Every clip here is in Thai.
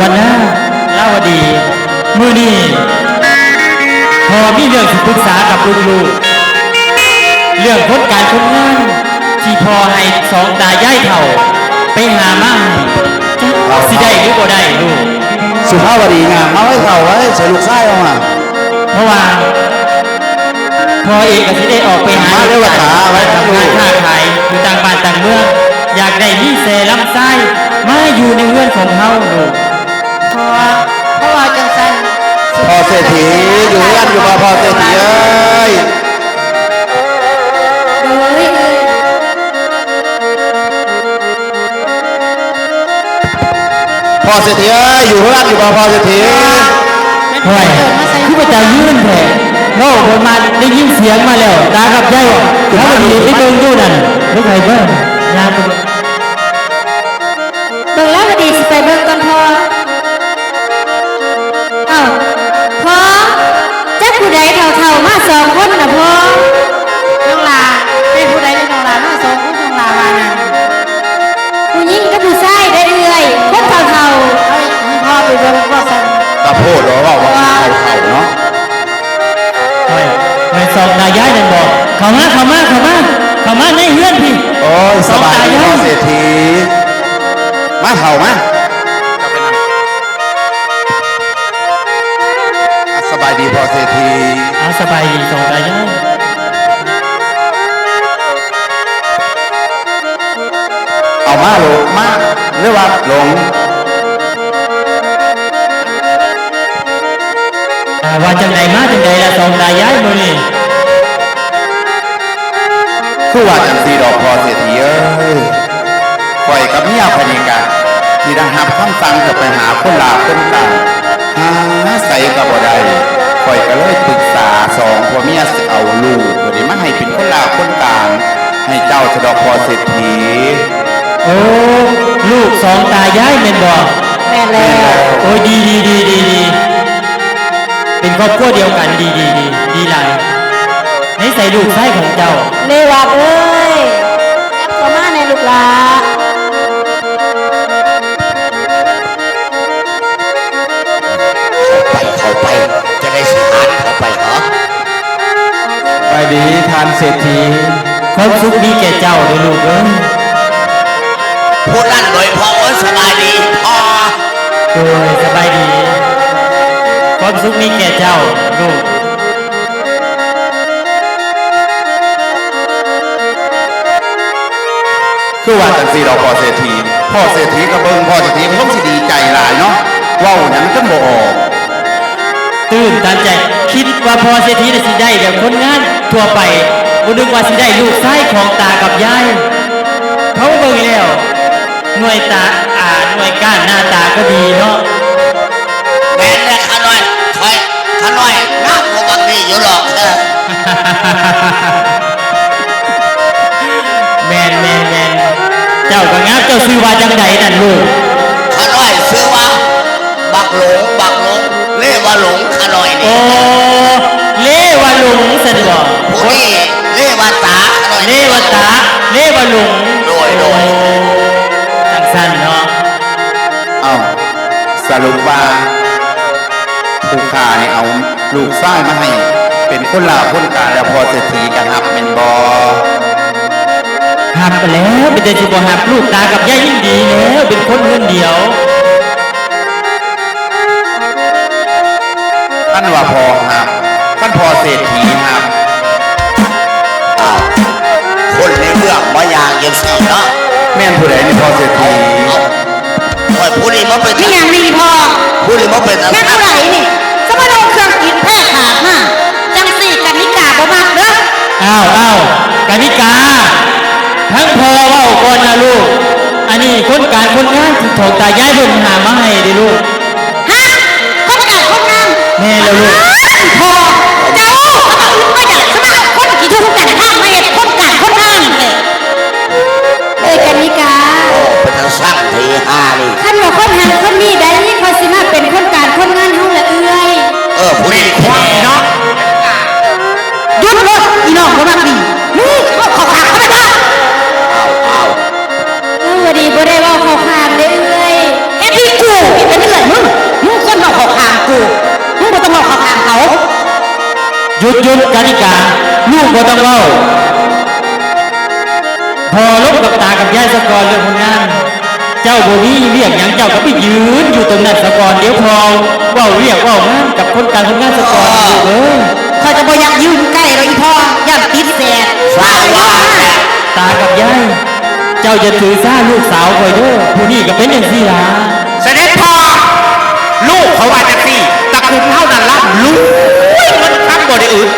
วรรณาลาวดีมือนี้พอมีเรื่องที่ปรึกษากับลูกๆเรื่องผลการคนงานที่พอให้สองตายายเถ่าไปหามาสิได้หรือบ่ได้ลูกสุภาพดีงามมาไว้เข่าไว้ใส่ลูกไส้ออกมาเพราะว่าพอเอกก็สิได้ออกไปหาเรื่องขาไว้ทำงานค้าขายอยู่ต่างบ้านต่างเมืองอยากได้มีเสลำไส้มาอยู่ในเรือนของเขาลูกเพราะว่าจังสันพอเศรษฐีอยู่เรือนอยู่พอเศรษฐีเอ้ยพอเศรษฐีเอ้ยอยู่เรือนอยู่พอเศรษฐีเฮ้ยคือไปจะยื่นแผลโน่ผมมาได้ยินเสียงมาแล้วตากับยายถ้าวันนี้ที่เดินอยู่นั่นไม่ใครเบิ้งงานตัวเบิ่งแล้วพอดีสิไปเบิ่งก่อนพอเอ้าพอจักผู้ใดเท่ามาสองคนนะพอน้องลาได้ผู้ใดได้น้องลามาสองคนน้องลาว่านั่นผู้หญิงกับผู้ชายได้เรื่อยคนเท่าเฮ้ยพ่อไปเบิ่งพ่อสั่นตะโพดหรอว่าเข่าเนาะไม่สองตายายนั่นบอกเข้ามาในเฮือนพี่โอ้ยสบายดีพอเศรษฐีมาเข่ามาสบายดีพอเศรษฐีสบายดีสองตายายเอามาลงมาเรียกว่าหลงว่าจังใดมาจังใดละสองตายายมือนี่คือว่าจังสีดอกพอเศรษฐีเอ้ยปล่อยกับเมียพนิกาที่ได้หับคำสั่งจะไปหาคนลาคนต่างหาใส่กับบ่ได้ปล่อยก็เลยปรึกษาสองพ่อเมียสิเอาลูกเดี๋ยวมันให้เป็นคนลาคนต่างให้เจ้าจะดอกพอเศรษฐีโอ้ลูกสองตายายเป็นบอกแม่แล้วโอ้ยดีเป็นครอบครัวเดียวกันดีหลายให้ใส่ลูกไส้ของเจ้าเลวัดเอ้ยจับเข้ามาในลูกหลาเข้าไปจะได้สิทานเข้าไปเหรอไปดีทานเศรษฐีความสุขมีแก่เจ้าเลยลูกเอ้ยพูดลั่นโดยพอสบายดีพอโดยสบายดีความสุขมีแก่เจ้าลูกคือว่าจังสีดอกพ่อเศรษฐีกับเบิ้งพ่อเศรษฐีมันต้องสิดีใจหลายเนาะว้าวอย่างนั้นก็บ่ออกตื่นตันใจคิดว่าพอเศรษฐีจะสิได้แบบคนงานทั่วไปบุนึกว่าสิได้ลูกชายของตากับยายเขาเบิ่งแล้วหน่วยตาหน่วยก้านหน้าตาก็ดีเนาะแม่เนี่ยข้าน้อยน้ำของบางทีอยู่หรอกแมนเจ้าก็งับเจ้าซื้อว่าจังใดนั่นลูกข้าน้อยซื้อว่าบักหลงเล่ว่าหลงข้าน้อยนี่โอ้เล่ว่าหลงสันบอกผู้นี้เล่ว่าตาเล่ว่าหลงโดยจังสั้นเนาะสรุปว่าผู้ขายเอาลูกไส้มาให้เป็นคนลาคนกาแล้วพอเศรษฐีกันหับเป็นบอหับไปแล้วเป็นแต่ที่บอหับลูกตากับยายยิ่งดีแล้วเป็นคนเงินเดียวท่านว่าพอหับท่านพอเศรษฐีหับคนในเมืองบ่อย่างยังสี่เนาะแม่นผู้ใดนี่พอเศรษฐีผู้นี้มาเป็นนี่ยังมีพอผู้นี้มาเป็นแม่ผู้ใดนี่สมรองเครื่องกินแพทย์ขาดมาจังสี่กันนิกาบ่มากเด้ออ้าวกานิกาทั้งพอว่าก่อนนะลูกอันนี้คนการคนงานที่ถูกตายายเพิ่นหามาให้ดิลูกฮะคนการคนงานแม่แล้วลูกพอเจ้าก็อยากสมัครคนกี่ทุกกันข้ามมาเห็นคนการคนงานเลยกันนิกาเป็นทางสร้างทีฮานี่ท่านว่าคนหันคนนี้ได้เขาสิมาเป็นคนการคนงานเฮาละเอื้อยผู้นี้ควายเนาะหยุดรถอีน้องบ่มักดีนี่เขาขาดเข้าไปเถอะดีบ่ได้ว่าเขาขาดเลยเอ้ยพี่กูเป็นเกิดมึง หยุดกานิกาลูกบ่ต้องเล่าพอลบกับตากับยายสะกอนเรื่องผลงาน เจ้าบ่มีเรียกหยังเจ้าก็ไปยืนอยู่ตรงนั้นสะกอนเดี๋ยวพอเว้าเรียกเว้างานกับคนการคนงานสะกอนลูกเอ้ย ข้อยจะบ่อยากยืนใกล้เลยอีพ่อย่านติดแสบ สร้างว่า ตากับยายเจ้าอย่าถือซ่าลูกสาวคอยเด้อผู้นี้ก็เป็นอย่างซี่ล่ะ เสด็จพ่อลูกเขาว่าจังซี่ตระกูลเท่านั้นละลูกเงินคำบ่ได้อื่น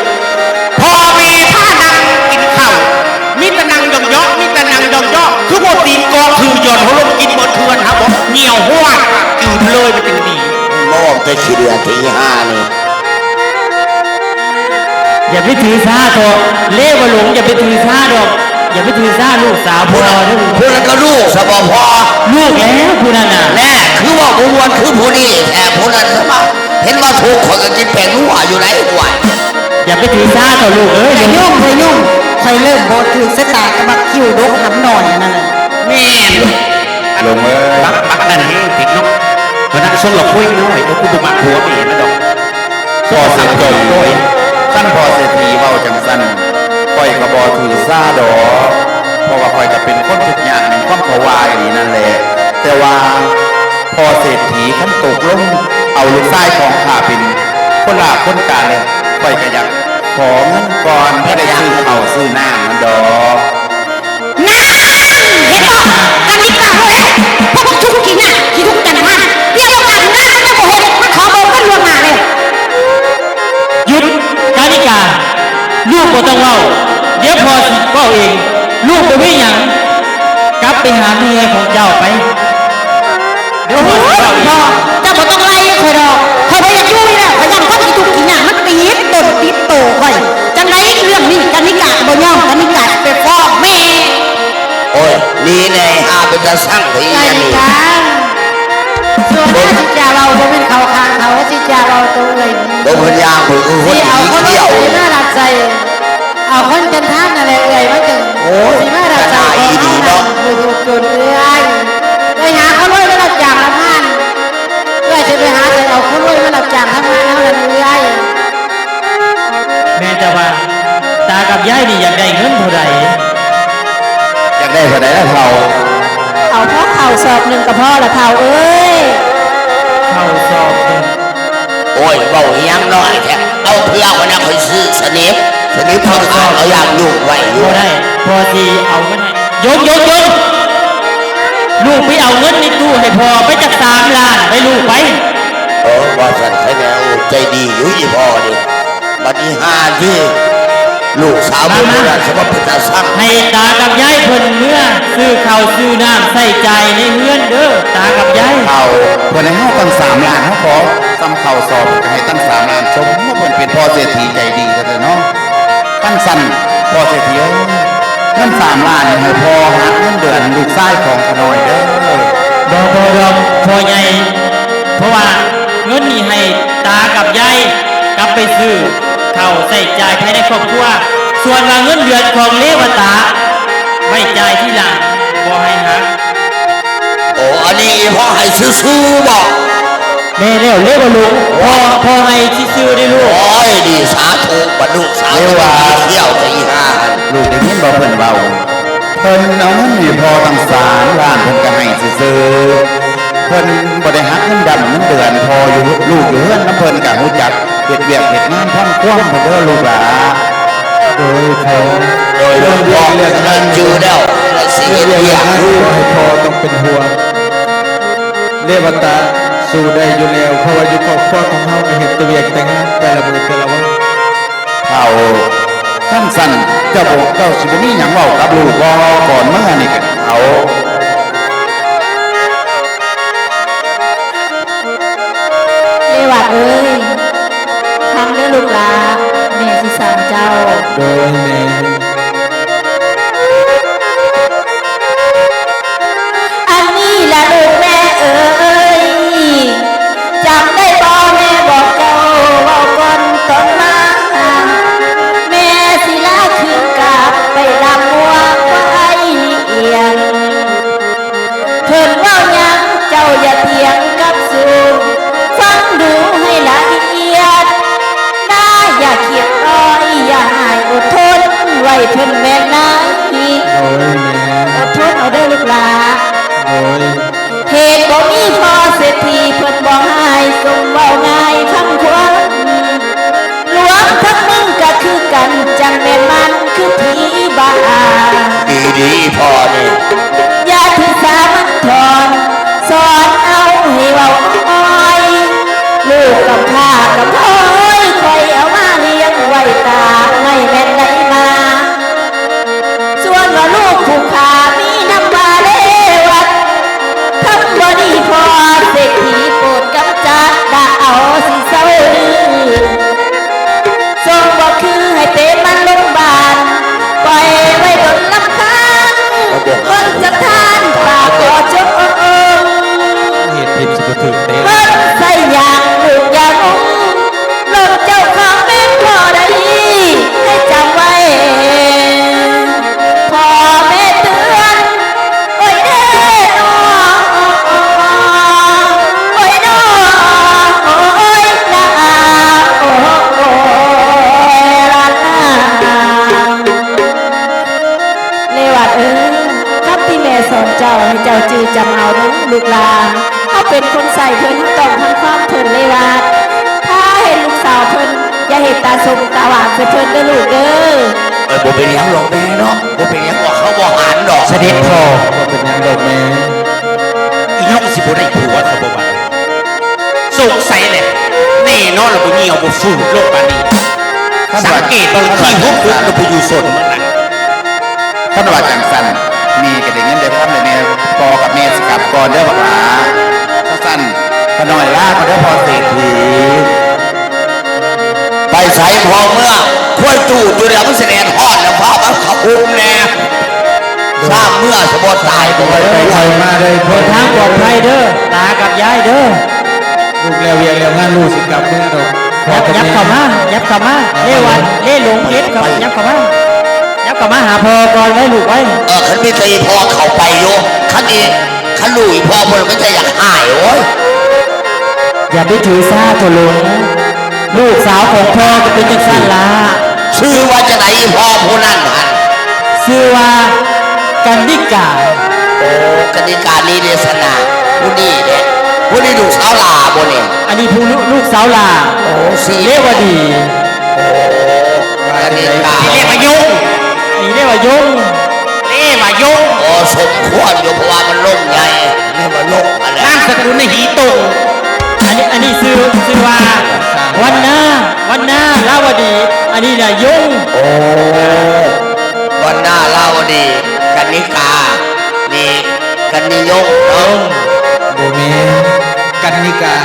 พ่อแม่พานังกินข้าวมีแต่นังยองยอกมีแต่นังยองยอกคือบ่ตีนกอคือยอนเขาลงกินบนเทือนครับผมเหนียวหัวจืดเลยมันเป็นหนี มอบแต่ขี้เดือนที่ห้านี่ อย่าไปถือซ่าโตเล่บ่หลงอย่าไปถือซ่าดอกอย่าไปถือซ่าลูกสาวพ่อเด้อ ผู้นั้นก็ลูกสบพอ ลูกแล้วผู้นั้นน่ะ แน่คือว่าผู้วันคือผู้นี้แต่ผู้นั้นสบเห็นว่าถูกคนก็กินแป้งนัวอยู่ไหนห่วย อย่าไปถือซ่าต่อลูกเอ้ย อย่า เดี๋ยว ยุ่งอย่ายุ่งคอยเริ่มบ่ถือสตากับบักคิวดกหำหน่อยนั่นแหละ แม่น ลงเอ้ย บักนั่นเองติดเนาะเพราะนั้นส่งหลอกคุยน้อยก็กูบ่มักหัวไม่เห็นมันดอก พอสิจงโดยสั้นพอเศรษฐีเว้าจังสั้นค่อยกระบอถือซาดอกเพราะว่าค่อยจะเป็นคนทุกอย่างในความเขาวายนี่นั่นแหละแต่ว่าพอเศรษฐีขั้นตกลงเอาลูกชายของข้าเป็นคนลาคนการเลยค่อยก็อยากขอเงินก่อนเพื่อได้ซื้อเขาวซื้อน้ำมันดอก นั่นเห็นบ่กันนี่กล่าวเลยพวกทุกข์กินน่ะขี้ทุกข์กันท่านเรียกว่ากันนะจะบ่เฮ็ดมาขอบอกกันล่วงหน้าเลย หยุดกานิกาลูกบ่ต้องเล่าเดี๋ยวพอสิเว้าเอง ลูกบ่มีหยังกลับไปหาเมียของเจ้าไปเดี๋ยวพอ โอ้ สิ ย เว้าเอง พ่อเจ้าบ่ต้องไล่ข่อยดอกข่อยบ่อยากอยู่นี่แล้วข่อยยังคนขี้ทุกข์กินน่ะมันตีดตนติดโตข่อยจังไดเรื่องนี้กันนี่กะบ่ยอมกันนี่กะไปฟ้องแม่ โอ้ยนี่ในหาเป็นจะสั่งที ไอ้ นี่ จ้าส่วนที่สิจ่าเราบ่เป็นเขาคางเขาสิจ่าเราตัวเอ้ย ตัวพญามือคือคน ที่เอา สี คน เขียว ที่มารับใจเอาคนจันทานอะไรเอ่ยมาถึง โอ้ย ที่มารับใจ ได้ดี เนาะ เนาะ ดูจนเอ้ยไปหาเขารวยมารับจ้างทำงานเอ้ยจะไปหาแต่เอาเขารวยมารับจ้างทำงานแล้วนั่นเอ้ย แม่แต่ว่าตากับยายนี่อยากได้เงินเท่าไหร่ อยากได้เท่าไหร่แล้วเรา เอาพ่อเข่าสอบหนึ่งกับพ่อละเข่าเอ้ย เข้าสอบเงิน โอ้ยเบาอีหยังน้อยแท้เอาเพื่อวันนั้นคอยซื้อสนิททองเอาอย่างยุ่งไว้อยู่ บ่ได้พอสิเอาเงินให้ยกลูกไปเอาเงินในตู้ให้พอไปจาก3 ล้านไปลูกไป เออว่าสันใช่แล้วใจดีอยู่ยี่พ่อนี่บัดนี้ห้าที่ลูกสาวเป็นคนสมบัติจะสร้าง ให้ตากับยายเพิ่นเมื่อซื้อข้าวซื้อน้ำใส่ใจในเฮือนเด้อตากับยาย เขาเพื่อนให้เขาตั้ง3 ล้านเขาขอซ้ำเข่าสอบก็ให้ตั้ง3 ล้านสมว่าเพื่อนเป็นพ่อเศรษฐีใจดีแต่เนาะตั้งสั้นพ่อเศรษฐีเอ้ยเงิน3 ล้านให้พ่อหักเงินเดือนลูกชายของขน้อยเด้อ บ่พอใหญ่เพราะว่าเงินนี่ให้ตากับยายกลับไปซื้อข้าวใส่ใจายภายในครอบครัวส่วนว่าเงินเดือนของเลวตาไม่จ่ายที่หลังบ่ให้หัก โอ้อันนี้พ่อให้ซื้อๆบอก แม่เร็วเร็วลูกพอให้ซื้อได้ลูก โอ้ยดีสาธุบรรลุสาวเที่ยวใจห้าลูกได้ยินบ่เพิ่นเบาเพิ่นเอาเงินให้พ่อตั้ง3 ล้านเพิ่นก็ให้ซื้อเพิ่นบ่ได้หักเงินดำเงินเดือนพออยู่ลูกอยู่เฮือนน้ำเพิ่นก็รู้จักเฮ็ดเวียกเฮ็ดงานทำความเพิ่นเด้อลูกหลาโดยเรื่องพ่อเรื่องนั้นอยู่แล้วสิเฮ็ดเวียกอยู่ ให้พอต้องเป็นห่วงเรวตาสู้ได้อยู่แล้วเพราะว่าอยู่ครอบครัวของเฮาก็เห็นตัวเวียกแต่งงานแต่ละมือแต่ละวัน เขาสั้นๆเจ้าบอกเจ้าสิบ่มีหยังเว้ากับลูกบ่ก่อนเมื่อนี่ก็เอา เรวัดเอ้ยทำเด้อลูกหลาแม่สิสั่งเจ้า โดยแม่ อันนี้ละลูกแม่เอ้ยจำได้บ่แม่บอกเจ้าเว้าก่อนตอนมาแม่สิลาขึ้นกลับไปดำหัวไว้เอียนเพิ่นเว้าหยังเจ้าอย่าเถียงกับสู่ฟังดูให้ละเอียดน่าอย่าเขียดร้อ สมตาหวานเสเพิ่นเด้อลูกเด้อ บ่เป็นหยังหรอกแม่เนาะบ่เป็นหยังบอกเขาบ่หารดอก เสด็จพ่อ ว่าเป็นหยังดอกแม่ อีน้องสิบ่ได้ผัวซะบ่ว่าสงสัยแหละแน่นอนแล้วบ่เหี่ยวบ่ฟูโลกปานนี้สังเกตเบิ่งที่ฮุบฮุบกับผู้อยู่สนมันน่ะ ท่านว่าจังสันมีกระดิ่งเงินเดือนท่านเลยแม่พอกับแม่สิกลับก่อนเด้อบักหลาถ้าสั้นขน้อยลาก็เด้อพอเศรษฐี ไปใส่พอเมื่อค่อยจูดอยู่แล้วมันแสดงฮอดแล้วพามันขับอุ้มแน่ทราบเมื่อสมบูรณ์ตายบ่ ไปคอยมาเลย เดินทางปลอดภัยเด้อตากับยายเด้อ ลูกแล้วเวียงแล้วงานลูกสิกลับเมื่อดอก ยับเข้ามายับเข้ามาเล่วันเล่หลงเอ็ดเข้ายับเข้ามายับเข้ามาหาพ่อก่อนไว้ลูกไว้ คันมีตีพอเข้าไปอยู่คันนี้คันลุยพอมันก็จะอยากหายโอ้ย อย่าไปถือซาตัวหลงลูกสาวของพ่อจะเป็นจังสั้นละ ชื่อว่าจะไหนพอผู้นั้นหัน ชื่อว่ากันดิกา โอ้กติกานี้เดสนาผู้นี้เนี่ยผู้นี้ดูสาวลาบ่เนี่ย อันนี้ผู้ลูกสาวลา โอ้สี เรวดี กติกาเรียกว่ายุ่ง นี่เรียกว่ายง เรียกว่ายุ่งโอ้สมควรอยู่เพราะว่ามันล่มใหญ่เรียกว่าล่มอะไรนามสกุลในหีตุง อันนี้ชื่อว่าวันหน้าลาวดี อันนี้น่ะยง โอ้วันหน้าเล่าดีกนิกานี่กันนิยงเนาะ โบเมกันนิกา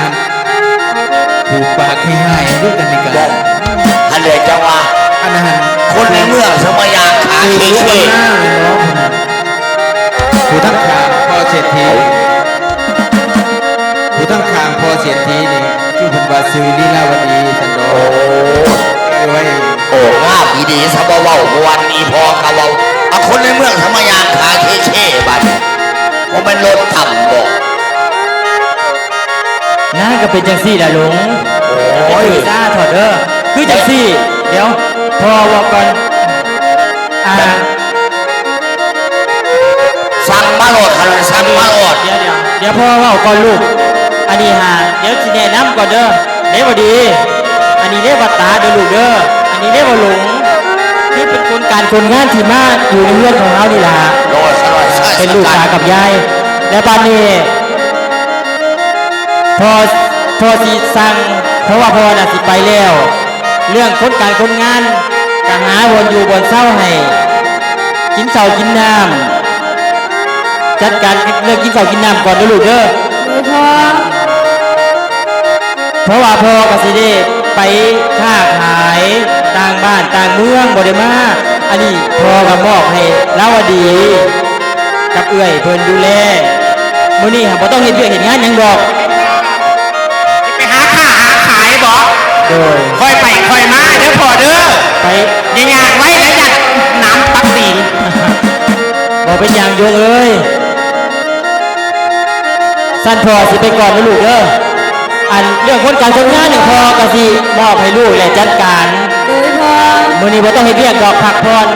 ผูกปากให้ให้ด้วยกันนิกา ท่านเลยจังว่า อันนั้น คนในเมืองสมัยยางขา คือ เขี ผู้ ย หน้าเลยเนาะผู้ทั้งขางพอเศรษฐีผู้ทั้งขางพอเศรษฐีนี่คือคุณวาซื้อลีลาวดีสันโดไว้ โอ้งาบีดีสบเว้าวันนี้พอกะเว้าเอาคนในเมืองสมัยยางขาเช่บัดว่ามันลดต่ำบ่ น้าก็เป็นจังซี่ล่ะหลง โอ้ย ซาถอดเด้อคือจังซี่ เดี๋ยวพอว่าก่อนสั่งมาโหลดคันสั่งมาโหลด เดี๋ยวพ่อเว่าก่อนลูก อันนี้เดี๋ยวสิแนะนำก่อนเด้อเด้บ่ดี อันนี้เด้บ่ตาเด้อลูกเด้อ อันนี้เด้บ่หลงนี่เป็นคนงานที่มาอยู่ในเรือนของเรานี่ล่ะ โหลดสลอยใช่ เป็นลูกตากับยาย และบ้านนี้พอสิสั่งเพราะว่าพ่อน่ะสิไปแล้ว เรื่องคนงานก็หาวนอยู่บนเศร้าให้กินเสากินน้ำจัดการเรื่องกินเสากินน้ำก่อนเด้อลูกเด้อ โดยพ่อ เพราะว่าพ่อกับสิได้ไปค้าขายต่างบ้านต่างเมืองบ่ได้มาอันนี้พ่อก็มอบให้ลาวดี กับเอื้อยเพิ่นดูแลมื้อนี้บ่ต้องเฮ็ดเวียกเฮ็ดงานหยังดอก ไปหาค้าหาขายบ่ โดย ค่อยไปค่อยมาเด้อพ่อเด้อ ไป อย่าอยากไว้แล้วอยากน้ำปักตีน บ่เป็นอย่างโยงเอ้ยสั้นพ่อสิไปก่อนนะลูกเด้ออันเรื่องคนงานเนี่ยพ่อก็สิมอบให้ลูกและจัดการ โดยพ่อ มื้อนี้บ่ต้องเฮ็ดเวียกดอกพักผ่อน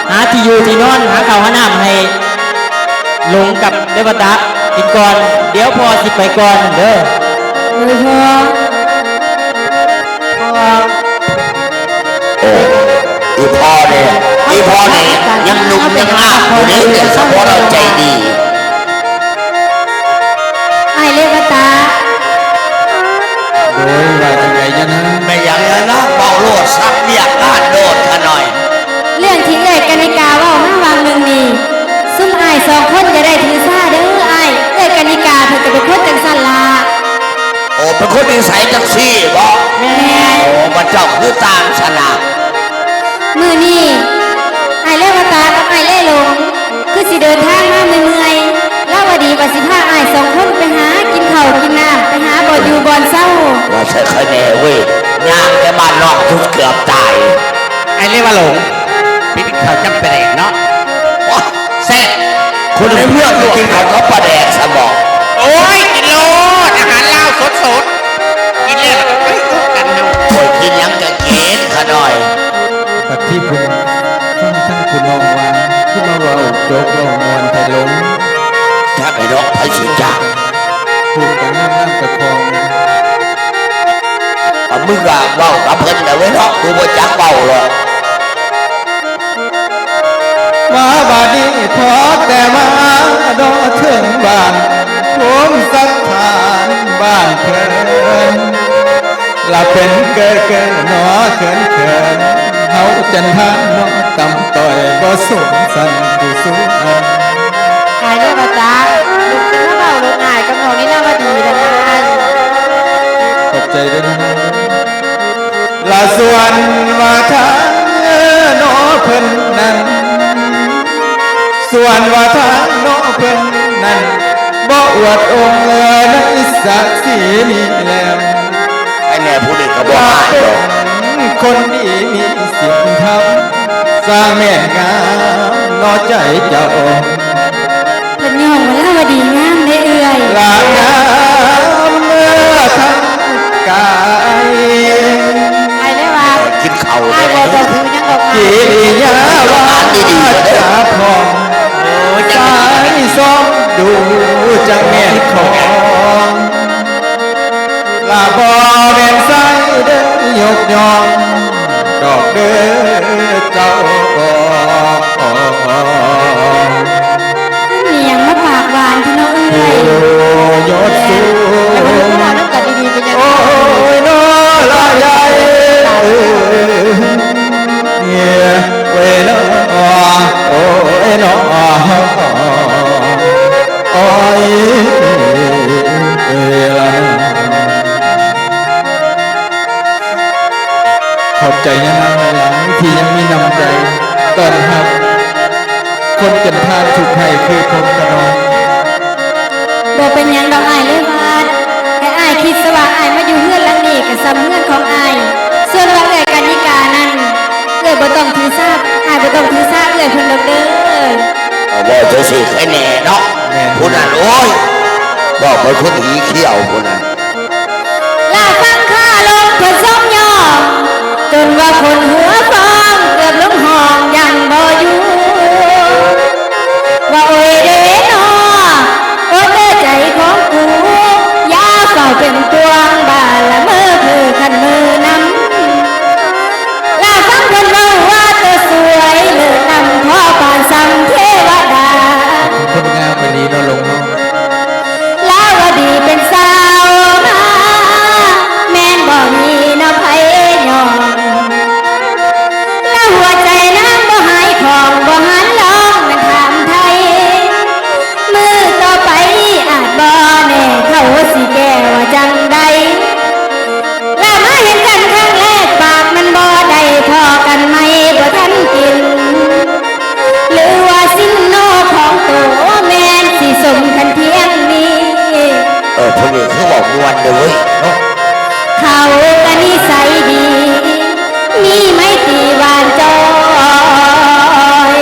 หาที่อยู่ที่นอนหาข้าวหาน้ำให้ลงกับเดวตะกินก่อน เดี๋ยวพ่อสิไปก่อนเด้อ โดยพ่อ อีพ่อเนี่ยยังหนุ่มยังงามอยู่นี่เนี่ยสมองเราใจดี ไอเลวตา โดยว่าจังไงยะนะ ไม่อย่างนั้นนะเบาโลดซักเรียกงานโดดขะหน่อย เรื่องที่เอ่ยกนิกาเว่ามาวางหนึ่งนี่ซุ่มไอายสองคนจะได้ถือซาเด้อไอายเอ่ยกนิกาเพิ่นจะเป็นคนจังสันลา โอ้เป็นคนนิสัยจังซี่บ่ แม่ โอ้มันเจ้าคือตามสนาม มือนี่ไอายเลวตากับไอายเล่หลง คือสิเดินทางมาเมื่อยๆเล่าวดีว่าสิพาไอายสองคนไปหากินข้าวกินน้ำไปหาบ่ออยู่บ่อนเศร้า ว่าใช่เคยแน่เว้ยย่างแต่บ้านนอกทุกเกือบตายไอ้เรียกว่าหลงพี่เขาจำเป็นเองเนาะว้าแซ่คนในเมืองกินเขาก็ประแดกสมองโอ้ยกินโลดอาหารลาวสดๆกินเลยแล้วก็กันเนาะโอ้ยกินยังจะกินขะหน่อย ปัดที่คุณฟังท่านคุณน้องว่าที่มาเว่าโจกเว่ามวนไทยหลง ถ้าไอ้น้องไผ่สิจ้า พูดกันน้ำกับคอง มึงก็เว้ากับเพิ่นแล้วเว้ยเนาะกูบ่จักเว้าหรอก มาบาดนี้พอแต่มาดอถึงบ้านผมสักฐานบ้านเพิ่นละเป็นเกิดเกินหนอเขินเขินเฮาจันทานน้องตำต่อยบ่สมสันผู้สูงอัน อายเด้อบ่จ้าลูกขึ้นมาเบาลูกอายกับน้องนี่น่าวดีแล้วนะ ขอบใจด้วยนะละส่วนว่าทางหนอเพิ่นนั้นส่วนว่าทางหนอเพิ่นนั้นบ่อวดองค์ในศักดิ์ศรีนี้แล้ว ไอ้แม่ผู้นี้ก็บ่หายหรอก คนดีมีสิ่งทำสร้างแม่นงามนอใจเจ้า เพิ่นย้อนว่าลาวดีงามได้เอื่อย ลางามเมื่อทั้งกาย อายเลยว่า กินข้าว อายบ่ต้องถือหยังดอก กิ อาย ริยาวาจาพองสายซ้อมดูจังแม่นของลาบอแม่นใสเด้อยกยองดอกเด้อเจ้า มีหยังมาฝากหวานพี่น้องเอื่อย ยศสู แล้วก็ ง รู้ว่าน้ำกันดีๆเป็นหยัง โอ้ยน้อละใหญ่เนี่ยเวลาโอ้ยน้อโอ้ยเวลาขอบใจนะนางหลายๆที่ยังมีน้ำใจต้อนรับ คนจันทานถูกให้คือผมกระนอง บ่เป็นหยังดอกอายเลยว่าให้อายคิดซะว่าอายมาอยู่เฮือนหลังนี้ก็ซ้ำเฮือนของอายส่วนว่าเอื้อยกันนิกานั้นเอื้อยบ่ต้องถือสาอายบ่ต้องถือสาเอื้อยเพิ่นดอกเด้อ เอาบ่จะสิไอ้แน่เนาะผู้นั้นโอ้ยบอกไปคนหีเขี้ยวผู้นั้น ลาฟังข้าลงเพื่อส่งยอมจนว่าคนหัวฟองเกือบลงห้องยังบ่อยู่ว่าโอ้ยเด้นอโอ้ยเด้อใจของกูอย่าเฝ้าเป็นตวงบาละเมอคือขันมือนำลาฟังเพิ่นเว้าว่าเธอสวยเลิศนำพ่อปานสังเทวดา คนงามไปดีนอลงเนาะ ลาวดีเป็นสาวมาแม่นบ่มีน้ำไผยอมแล้วหัวใจนางบ่หายของบ่หันลองนั่นถามไทย มือต่อไปอาจบ่แน่เขาสิแก้ว่าจังใดแล้วมาเห็นกันครั้งแรกปากมันบ่ได้พอกันไหมบ่ทันกิน หรือว่าสิ้นโนของตัวแม่นสิสมกันเพียงนี้ ผู้นี้คือบอกมวนเลยเนาะ เขาก็นิสัยดี มีไม่ตีหวานจอย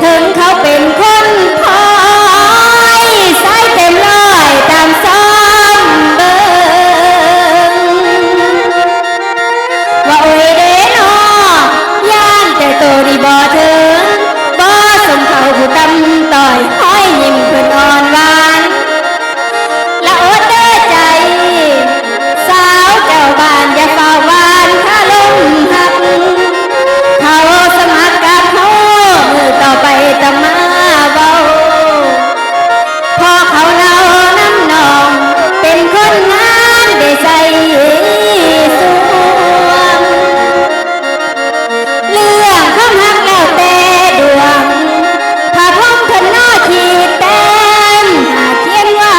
ถึงเขาเป็นคนพอยสายเต็มร้อยตามซ้อมเบิ่งว่าโอ้ยเด้นอย่านแต่ตัวนี่บ่ถึงบ่สมเขาผู้ตำต่อยห้อยยิ้มเพิ่นอ่อนหวาน ละอดเด้อใจ สาวเจ้าบ้านอย่าเฝ้าหวานถ้าลมหัก เขาสมัครกับเขามือต่อไปต้องมาเบาพอเขาเล่าน้ำนอง เป็นคนงานได้ใจสวง เรื่องความหักแล้วแต่ดวง ถ้าพมเพิ่นนอขีดแต้มหาเขียนไว้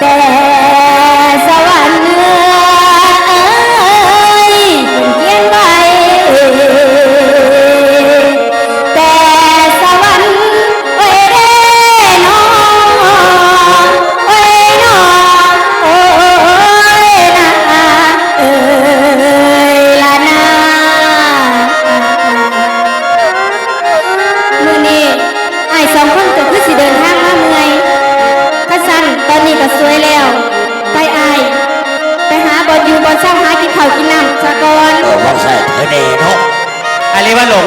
แต่สวรรค์เพิ่นเขียนไว้แต่สวรรค์โอ้ยเด้นอโอ้ยนอโอ้ยนะเอ้ยละนามื้อนี้อ้ายสองคนก็คือสิเดินทางมาเมื่อยถ้าสั่นตอนนี้ก็สวยแล้ว ไปอ้ายไปหาบ่อนอยู่บ่อนเช้าหากินข้าวกินน้ำซะก่อน ว่าใส่ไอ้แน่เนาะ อะไรว่าหลง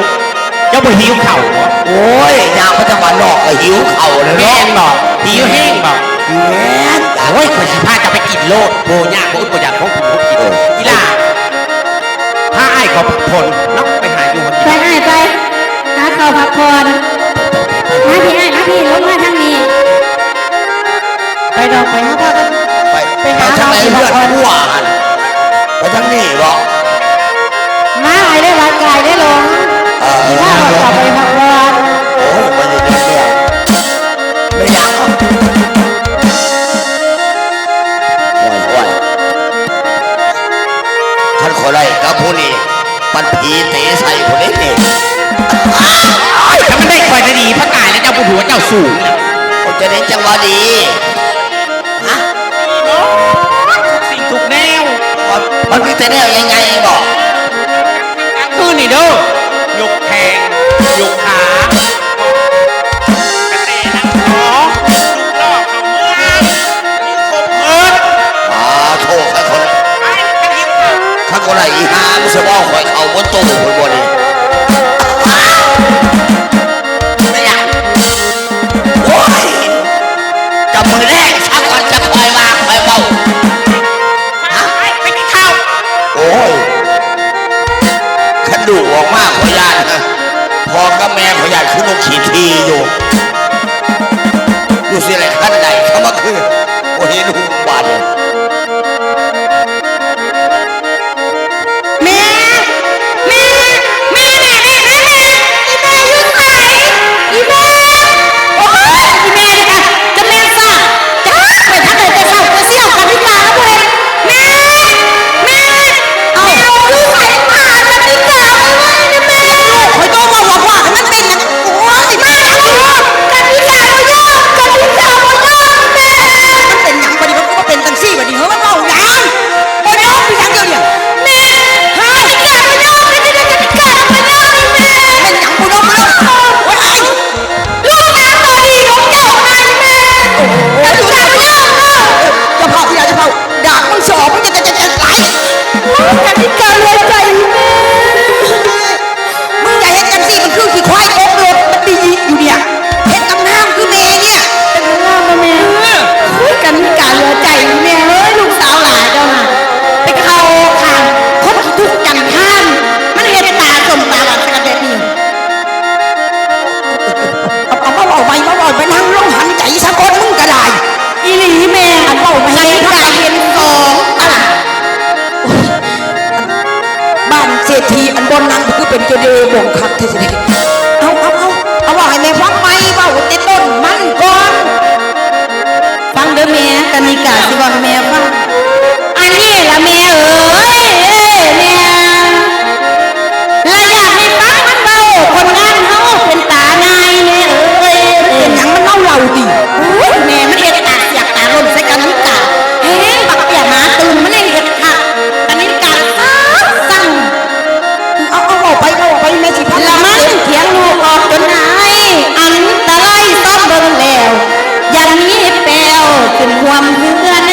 เจ้าบ่หิวเข่าวบ่ โอ้ยยางพัฒนานอกก็หิวเข่าเลย แม่ เนาะ นบอกหิวแห้งบอก โอ้ยข่อยสิพาจะไปกินโลดโบยากโบอึดโบอยากของผมกินอีล่าพาไอ้ายขอพักผ่อนเนาะไปหาอยู่คน ไป เดียว อ้ายไปหาเขาวพักผ่อนมาพี่อ้ายมาพี่ลงมาทางนี้ ไปดอกไปหาพ่อกัน ไปหาทางไหนเพื่อนหัวกันไปทางนี้บ่ มาไอ้ได้วัดกายได้ลง ถ้าเราไปพักผ่อน โอ้ยมันจะเดือดไม่อยากห่วยท่านขอไรกับผู้นี้ปันผีเตะใส่คนนี้นี่ ถ้ามันได้คอยจะดีพระกายและเจ้าผู้หัวเจ้าสูง ผมจะเน้นจังหวะดีฮะ สิ่งถูกแนว มันมีแต่แนวยังไงบอก คือนี่เด้อยกแขงยกขากระเตะนังหอลูกล่อเขาเมืองมีคมเอิด โชคให้คน ไปกันหิวเขา ข้าคนไหนอีหามเสว่าคอยเขาบนตู้คนบนนี้ไม่อยากโอ้ยจับมือแรกชักก่อนจะปล่อยวางปล่อยเบา ไปกินข้าว โอ้ยขันดูออกมากขอยานนะพอกับแม่ขอยานขึ้นนกขี่ทีอยู่ดูสิอะไรขั้นใดเข้ามาคือโอ้ยดูบาดเลย แม่แม่แม่แม่แม่แม่แม่อีแม่อยู่ไหนอีแม่โอ้ยอีแม่นี่ค่ะจะแม่ซ่าจ้าไปทักเลยไปเศร้าไปเสี่ยวกันดีกว่าครับเว้ยแม่แม่เอาอยู่ไหนมากันดีกว่าเว้ยแม่ลูกคอยโตมาว่ามันเป็นอย่างโอ้ยแม่กันดีกว่าบ่ยอมกันดีกว่าบ่ยอมแม่มันเป็นหยังบัดนี้มันก็เป็นจังซี่บัดนี้เฮ้ยมันเว้าหยังบ่ยอมพี่หยังเดียวเนี่ยแม่หากันดีกว่าบ่ยอมกันดีกว่าบ่ยอมแม่เป็นหยังบ่ยอมแล้วโอ้ยลูกน้ำตัวดีของเจ้าไงแม่กันดีกว่าบ่ยอมจะเผาพี่จะเผาดาบมึงสอบมึงจะไหลกันดีกว่าเลยใจแม่มึงอย่าเฮ็ดจังซี่มันคือขี้ควายโกงโลดมันดีอยู่เนี่ยเฮ็ดกำน้ำคือแม่เนี่ยเป็นกำน้ำมาแม่คุยกันกาเหลือใจแม่เอ้ยลูกสาวหลานเจ้าน่ะไปเข้าข้างคนที่ทุกข์กันท่านมันเฮ็ดตาสมตาหวานกันแบบนี้เอามาบอกไปนั่งลงหันใจสักคนมึงก็ได้อีหลีแม่อันเว้าไปให้กายเห็นสองตลาดบ้านเศรษฐีอันบนนั้นคือเป็นเจดีย์บ่งคักที่สุดเอาว่าให้แม่ฟังไหมเว้าแต่ต้นมันก่อน ฟังเด้อแม่กนิกาสิบอกแม่ฟังอันนี้ละแม่เอ้ยแม่และอยากให้ฟังมันเบาคนงานเฮาเป็นตานายแม่เอ้ยเป็นหยังมันเล่าเราดิแม่มันเฮ็ดตาเสียกตาล่นใส่กนิกาเฮ้ยบักเปียหมาตื่นมันเฮ็ดค่ะกนิกาสั่งเอาไปแม่สิพันละมันเถียงลูกออกจนหายอันตรายซ้อมเบิ่งแล้ว อย่างนี้แปลวขึ้นความเพื่อน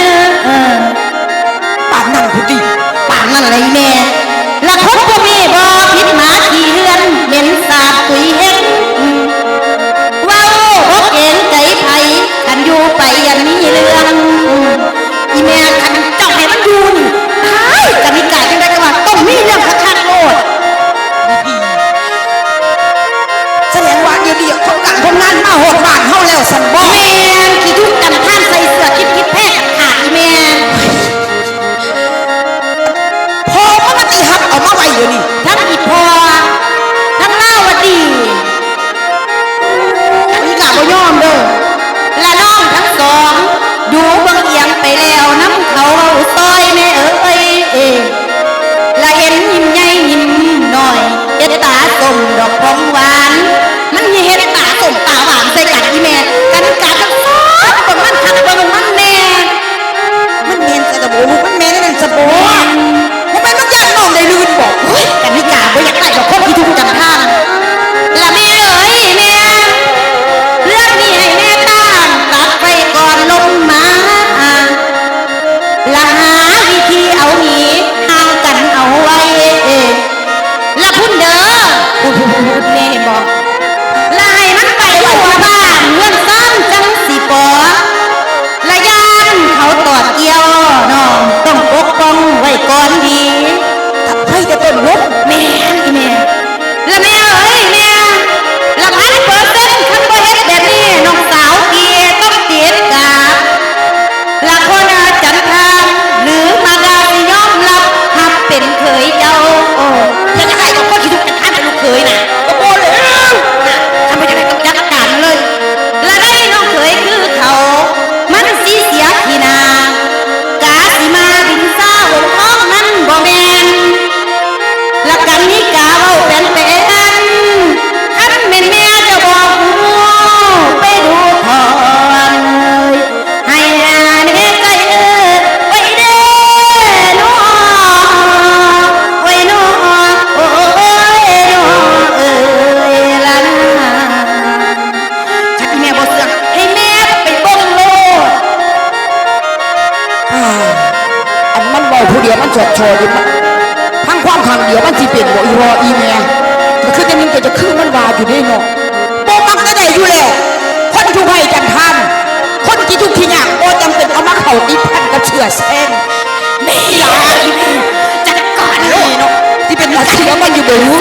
มันชดชออยู่มันทั้งความขังเดียวมันสิเป็นบ่อีรออีแม่ก็คือแต่มึงก็จะคือมันว่าอยู่นี่เนาะบ่มักก็ได้อยู่แล้วคนทุกให้จันทานคนที่ทุกที่ยากบ่จำเป็นเอามาเข้าติดพันกับเชื่อแซงนี่ล่ะอีแม่จัดการเลยเนาะที่เป็นราชีมันอยู่บ่รู้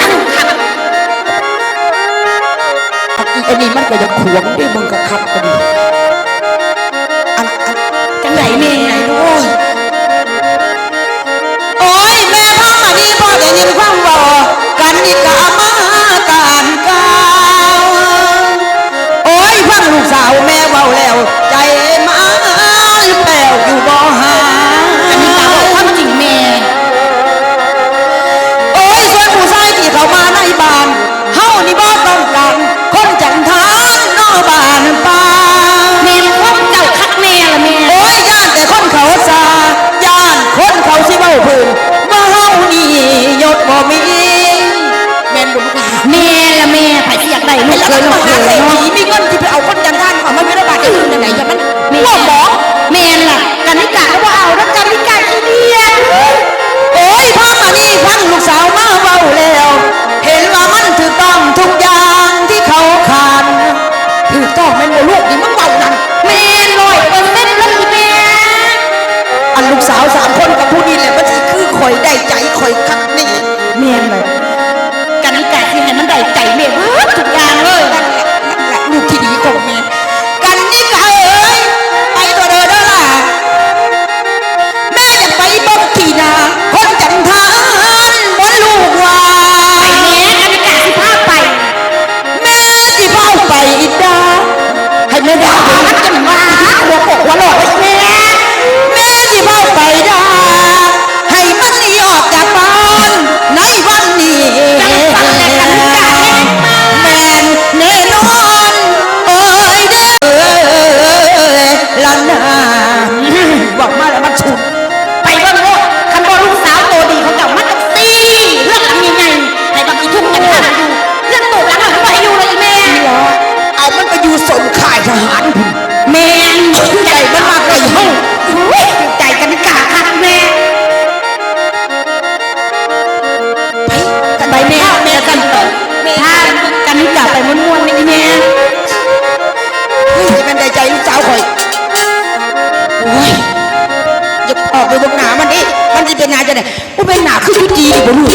อันนี้มันก็ยังขวงด้วยมึงกับคับก็ดีจังไหนแม่ไหนด้วย โอ้ยแม่พ่อมานี่พ่อได้ยินความบอกกันนี่กะมาการกาวโอ้ยฟังลูกสาวแม่เบาแล้วใจมาแปลวอยู่บ่หา อันนี้ตาบอกความจริงแม่ โอ้ยส่วนผู้ชายที่เข้ามาในบ้านเฮานี่บ่ต้องการคนจันทานนอบ้านป่า แม่มันความเจ้าคักแม่ละแม่ โอ้ยย่านแต่คนเขาซาย่านคนเขาสิเว้าพื้นว่าเฮานี่ยศบ่มีแม่นบ่ลูกหลาน แม่ละแม่ไผสิอยากได้ลูก แล้ว เค ก็ ยลู มาก เค หาย เศรษ เนาะ ฐีมีเงินที่ไปเอาคนจันทานเขามาไม่ระบาดอื่นไหนจะมันหัวหมอ แม่นล่ะกันนิกาก็บ่เอาแล้วกันนิกาขี้เดียด โอ้ยพ่อมานี่ฟังลูกสาวมาเบาแล้ว เห็นว่ามันถูกต้องทุกอย่างที่เขาขานถูกต้องแม่นบ่ลูกนี่มันเบานั่น แม่100%แล้วอีแม่ อันลูกสาว3 คนกับผู้นี้แหละมันสิคือข่อยได้ใจข่อยคักนี่ แม่นเลยกันนิกาสิให้มันได้ใจแม่เบิดทุกอย่างเลย นั่นแหละลูกที่ดีของแม่กันนี่ก็เอ้ยไปตัวเด้อเด้อล่ะแม่อยากไปเบิ่งที่นาคนจันทานบ่ลูกว่า ไปแม่กันนิกาสิพาไป แม่สิเฝ้าไปอีกดาให้แม่ดา มันจะมาหัวปกหัวหลอดไอ้แม่ แม่สิเฝ้าไปดาให้มันหนีออกจากบ้านในวันนี้แม่นแน่นอนเอ้ยเด้อลันนาบอกมาแล้วมันฉุน ไปเบิ่งโลดคันบ่ลูกสาวโตดีเขาเจ้ามันต้องตีเรื่องทำยังไงให้บักอีทุ่งกันทางอยู่เรื่องตูดหลังบ่ให้อยู่เลยอีแม่ เอามันไปอยู่สนข่ายทหารพุ่น แม่น ใจมันมากเลยเฮ้ย อุ้ยใจกันนิกาคักแม่ ไปแม่แม่กันเถอะ ถ้ากันนิกาไปม่วนๆนี่อีแม่ เฮ้ยมันได้ใจลูกสาวข่อยโอ้ยอย่าออกไปบนหนามันดิมันจะเป็นหนาจะไหนมันเป็นหนาคือชุดจีบ่ลูก